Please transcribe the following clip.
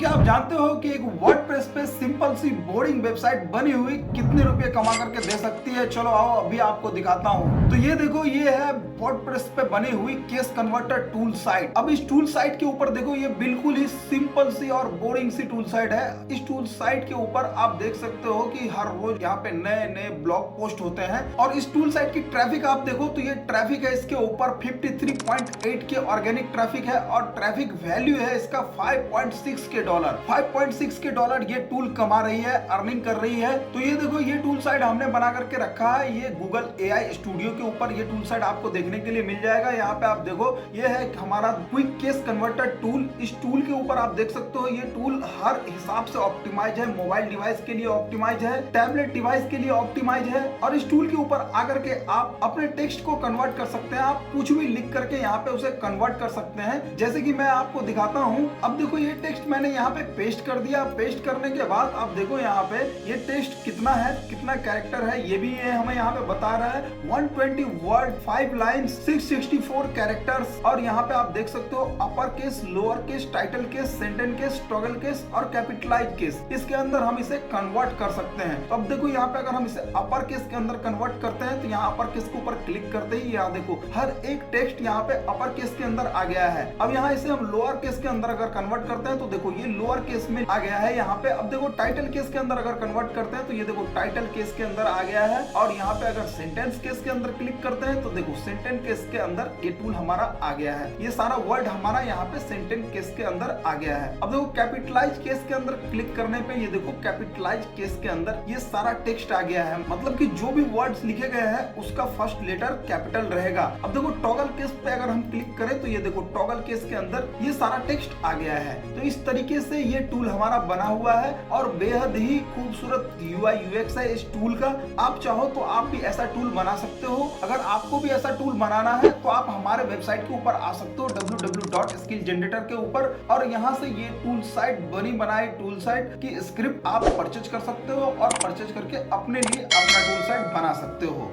क्या आप जानते हो कि एक वर्डप्रेस पे सिंपल सी बोरिंग वेबसाइट बनी हुई कितने रुपए कमा करके दे सकती है? चलो आओ अभी आपको दिखाता हूँ। तो ये देखो, ये है वर्डप्रेस पे बनी हुई केस कन्वर्टर टूल साइट। अब इस टूल साइट के ऊपर देखो, ये बिल्कुल ही सिंपल सी और बोरिंग सी टूल साइट है। इस टूल साइट के ऊपर आप देख सकते हो कि हर रोज यहाँ पे नए नए ब्लॉग पोस्ट होते हैं। और इस टूल साइट की ट्रैफिक आप देखो तो ये ट्रैफिक है इसके ऊपर 53.8 के ऑर्गेनिक ट्रैफिक है और ट्रैफिक वैल्यू है इसका 5.6 के डॉलर। 5.6 के डॉलर ये टूल कमा रही है, अर्निंग कर रही है। तो ये देखो, ये टूल साइट हमने बना करके रखा है। ये गूगल AI स्टूडियो के ऊपर ये टूल साइट आपको देखने के लिए मिल जाएगा। यहाँ पे आप देखो, ये है हमारा क्विक केस कन्वर्टर टूल। इस टूल के ऊपर आप देख सकते हो, ये टूल हर हिसाब से ऑप्टिमाइज है। मोबाइल डिवाइस के लिए ऑप्टिमाइज है, टैबलेट डिवाइस के लिए ऑप्टिमाइज है। और इस टूल के ऊपर आकर के आप अपने टेक्स्ट को कन्वर्ट कर सकते हैं। आप कुछ भी लिख करके यहाँ पे उसे कन्वर्ट कर सकते हैं। जैसे कि मैं आपको दिखाता हूँ। अब देखो, ये टेक्स्ट मैंने यहाँ पे पेस्ट कर दिया। पेस्ट करने के बाद आप देखो यहाँ पे ये टेक्स्ट कितना है, कितना कैरेक्टर है, ये भी ये हमें यहाँ पे बता रहा है। 120 वर्ड, 5 लाइन, 664 कैरेक्टर्स। और यहाँ पे आप देख सकते हो upper case, lower case, title case, sentence case, toggle case और कैपिटलाइज केस। इसके अंदर हम इसे कन्वर्ट कर सकते हैं। तो अब देखो, यहाँ पे अगर हम इसे अपर केस के अंदर कन्वर्ट करते हैं तो यहाँ अपर केस के ऊपर क्लिक करते ही यहाँ देखो हर एक टेक्स्ट यहाँ पे अपर केस के अंदर आ गया है। अब यहाँ इसे हम लोअर केस के अंदर अगर कन्वर्ट करते हैं तो देखो ये लोअर केस में आ गया है यहाँ पे। अब देखो टाइटल केस के अंदर अगर कन्वर्ट करते हैं तो ये देखो टाइटल केस के अंदर आ गया है। और यहाँ पे अगर सेंटेंस केस के अंदर क्लिक करते हैं तो देखो सेंटेंस केस के अंदर ये टूल हमारा आ गया है। ये सारा वर्ड हमारा यहाँ पे सेंटेंस केस के अंदर आ गया है। अब देखो कैपिटलाइज केस के अंदर क्लिक करने पे ये देखो कैपिटलाइज केस के अंदर ये सारा टेक्स्ट आ गया है। मतलब कि जो भी वर्ड्स लिखे गए हैं उसका फर्स्ट लेटर कैपिटल रहेगा। अब देखो टॉगल केस पे अगर हम क्लिक करें तो ये देखो टॉगल केस के अंदर ये सारा टेक्स्ट आ गया है। तो इस तरीके से ये टूल हमारा बना हुआ है और बेहद ही खूबसूरत UI UX है इस टूल का। आप चाहो तो आप भी ऐसा टूल बना सकते हो। अगर आपको भी ऐसा टूल बनाना है तो आप हमारे वेबसाइट के ऊपर आ सकते हो www.skillgenerator के ऊपर। और यहाँ से ये टूल साइट बनी बनाई टूल साइट की स्क्रिप्ट आप परचेज कर सकते हो और परचेज करके अपने लिए अपना टूल साइट बना सकते हो।